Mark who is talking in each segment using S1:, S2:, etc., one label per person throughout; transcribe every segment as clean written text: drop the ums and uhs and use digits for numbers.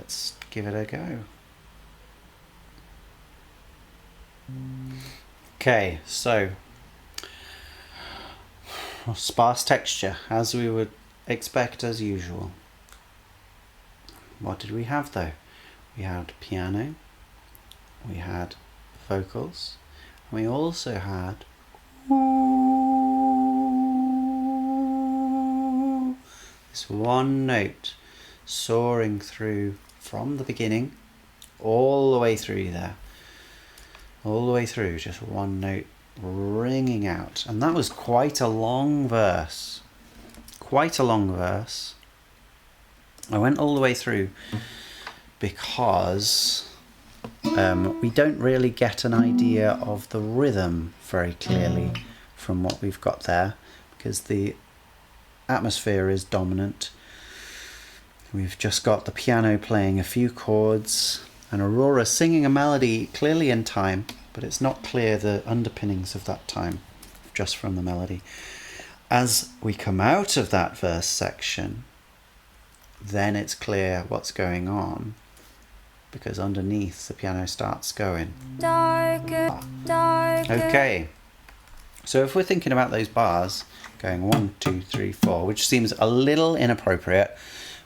S1: let's give it a go. Okay, so sparse texture, as we would expect as usual. What did we have though? We had piano, we had vocals, and we also had this one note soaring through from the beginning all the way through there. All the way through, just one note ringing out. And that was quite a long verse. Quite a long verse. I went all the way through because we don't really get an idea of the rhythm very clearly from what we've got there, because the atmosphere is dominant. We've just got the piano playing a few chords and Aurora singing a melody clearly in time, but it's not clear the underpinnings of that time just from the melody. As we come out of that verse section, then it's clear what's going on, because underneath the piano starts going. Darker, darker. Okay, so if we're thinking about those bars going 1, 2, 3, 4, which seems a little inappropriate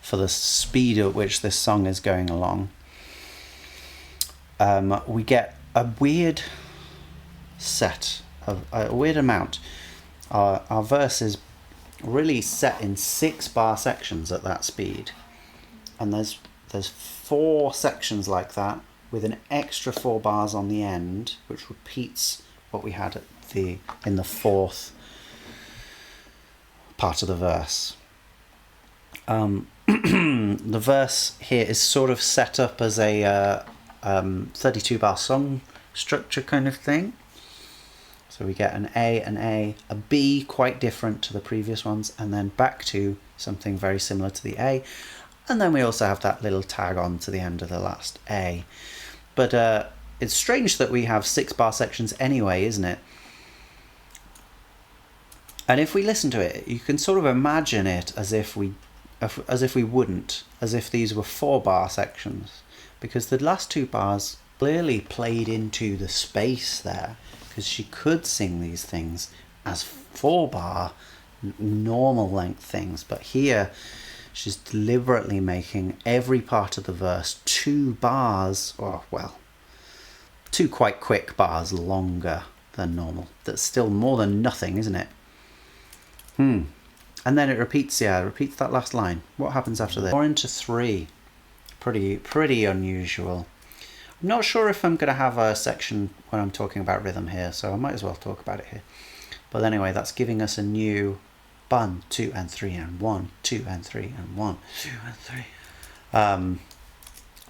S1: for the speed at which this song is going along, we get a weird set of a weird amount. Our verse is really set in 6 bar sections at that speed, and there's 4 sections like that with an extra 4 bars on the end, which repeats what we had at in the 4th part of the verse. The verse here is sort of set up as a 32 bar song structure kind of thing. So we get an A, a B, quite different to the previous ones, and then back to something very similar to the A. And then we also have that little tag on to the end of the last A. But it's strange that we have 6 bar sections anyway, isn't it? And if we listen to it, you can sort of imagine it as if we wouldn't, as if these were 4 bar sections, because the last 2 bars clearly played into the space there, because she could sing these things as 4 bar normal length things, but here she's deliberately making every part of the verse 2 bars, or well, 2 quite quick bars longer than normal. That's still more than nothing, isn't it? And then it repeats that last line. What happens after this? 4 into 3. Pretty unusual. I'm not sure if I'm going to have a section when I'm talking about rhythm here, so I might as well talk about it here. But anyway, that's giving us a new 1, 2 and 3 and 1, 2 and 3 and 1, 2 and 3.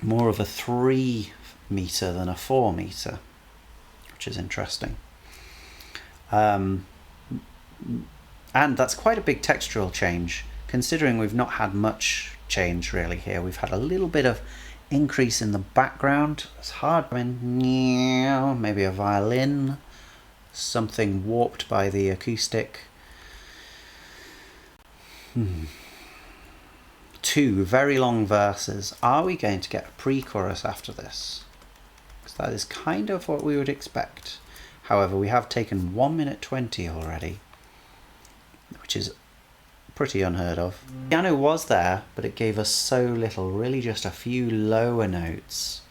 S1: More of a 3 meter than a 4 meter, which is interesting. And that's quite a big textural change, considering we've not had much change really here. We've had a little bit of increase in the background. It's hard. I mean, maybe a violin, something warped by the acoustic. 2 very long verses. Are we going to get a pre-chorus after this? Because that is kind of what we would expect. However, we have taken 1 minute 20 already, which is pretty unheard of. The piano was there, but it gave us so little, really just a few lower notes.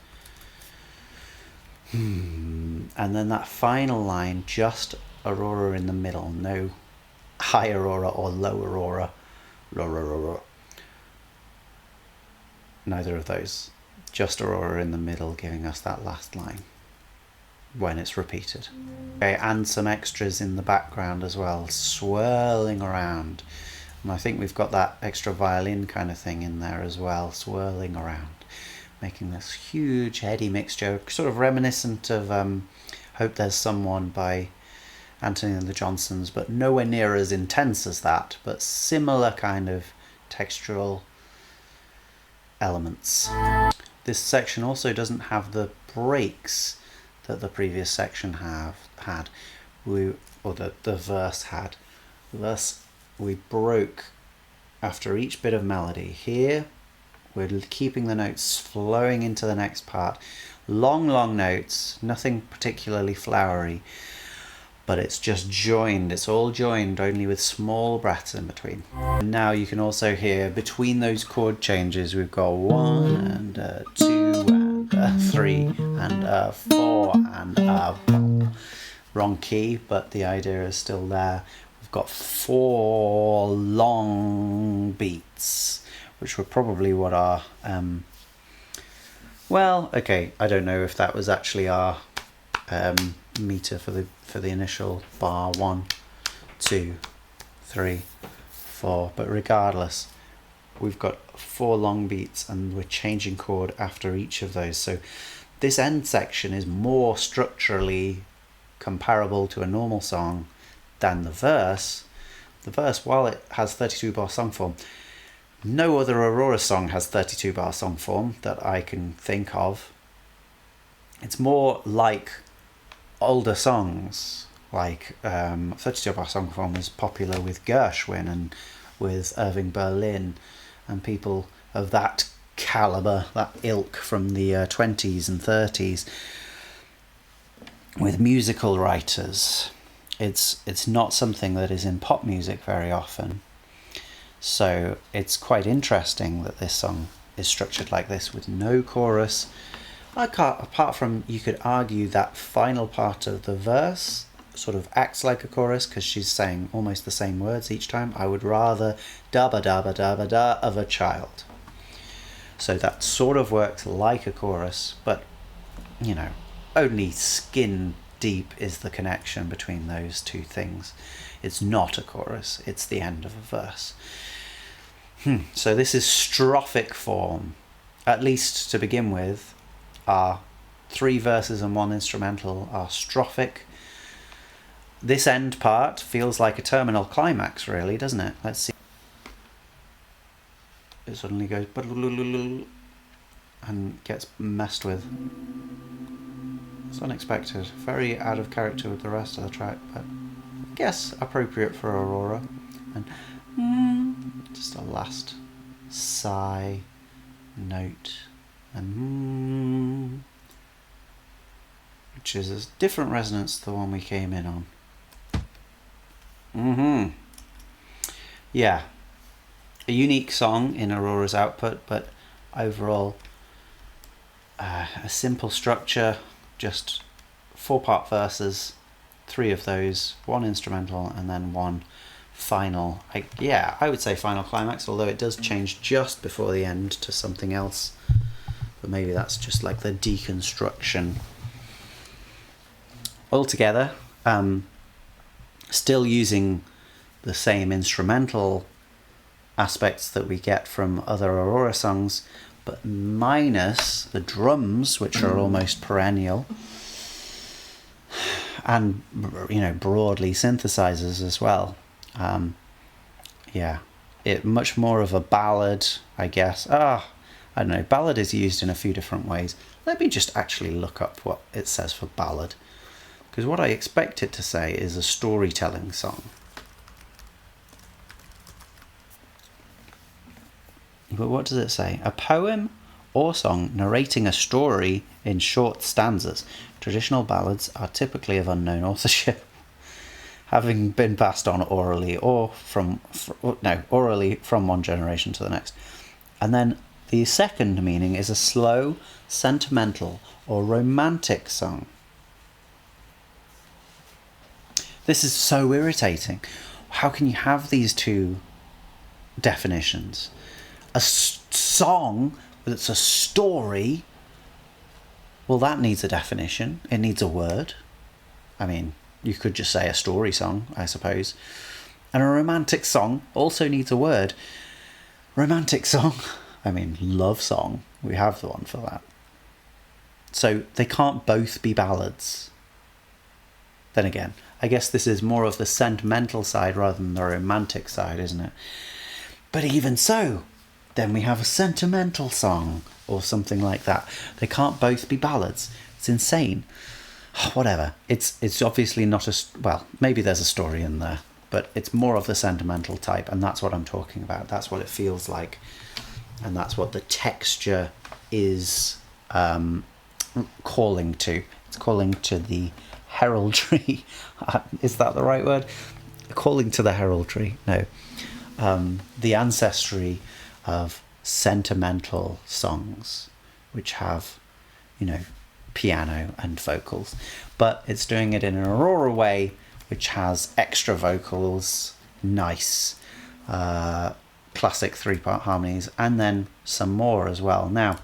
S1: And then that final line, just Aurora in the middle, no high Aurora or low Aurora. Neither of those, just Aurora in the middle giving us that last line when it's repeated. Okay, and some extras in the background as well, swirling around. And I think we've got that extra violin kind of thing in there as well, swirling around, making this huge heady mixture, sort of reminiscent of Hope There's Someone by Anthony and the Johnsons, but nowhere near as intense as that, but similar kind of textural elements. This section also doesn't have the breaks that the previous section had. The verse had. Thus, we broke after each bit of melody. Here, We're keeping the notes flowing into the next part. Long, long notes, nothing particularly flowery, but it's just joined. It's all joined, only with small breaths in between. And now you can also hear between those chord changes, we've got 1 and 2 and 3 and 4 and wrong key, but the idea is still there. We've got 4 long beats, which were probably what our well, okay, I don't know if that was actually our meter for the initial bar 1, 2, 3, 4, but regardless, we've got 4 long beats and we're changing chord after each of those. So this end section is more structurally comparable to a normal song than the verse. The verse, while it has 32 bar song form, no other Aurora song has 32 bar song form that I can think of. It's more like older songs, like 32 bar song form was popular with Gershwin and with Irving Berlin and people of that caliber, that ilk from the 20s and 30s. With musical writers, it's not something that is in pop music very often. So it's quite interesting that this song is structured like this with no chorus. Apart from, you could argue that final part of the verse sort of acts like a chorus because she's saying almost the same words each time. I would rather dabba dabba dabba da of a child. So that sort of works like a chorus, but you know, only skin deep is the connection between those two things. It's not a chorus, it's the end of a verse. So this is strophic form, at least to begin with. Our 3 verses and 1 instrumental are strophic. This end part feels like a terminal climax, really, doesn't it? Let's see. It suddenly goes and gets messed with. It's unexpected, very out of character with the rest of the track, but I guess appropriate for Aurora. And just a last sigh note, and which is a different resonance to the one we came in on. Yeah, a unique song in Aurora's output, but overall a simple structure, just 4-part verses, 3 of those, 1 instrumental and then 1 final. I would say final climax, although it does change just before the end to something else, but maybe that's just like the deconstruction. Altogether, still using the same instrumental aspects that we get from other Aurora songs, but minus the drums, which are almost perennial, and broadly synthesizers as well. It much more of a ballad, I guess. I don't know, ballad is used in a few different ways. Let me just actually look up what it says for ballad, because what I expect it to say is a storytelling song. But what does it say? A poem or song narrating a story in short stanzas. Traditional ballads are typically of unknown authorship, having been passed on orally from one generation to the next. And then the second meaning is a slow, sentimental, or romantic song. This is so irritating. How can you have these two definitions? A song that's a story, well, that needs a definition. It needs a word. I mean, you could just say a story song, I suppose. And a romantic song also needs a word. Romantic song, I mean, love song. We have the one for that. So they can't both be ballads. Then again, I guess this is more of the sentimental side rather than the romantic side, isn't it? But even so, then we have a sentimental song or something like that. They can't both be ballads. It's insane. Whatever. It's obviously not well, maybe there's a story in there, but it's more of the sentimental type, and that's what I'm talking about. That's what it feels like. and that's what the texture is calling to. It's calling to the heraldry. Is that the right word? Calling to the heraldry. No. The ancestry of sentimental songs, which have, you know, piano and vocals, but it's doing it in an Aurora way, which has extra vocals, nice classic 3-part harmonies, and then some more as well. Now,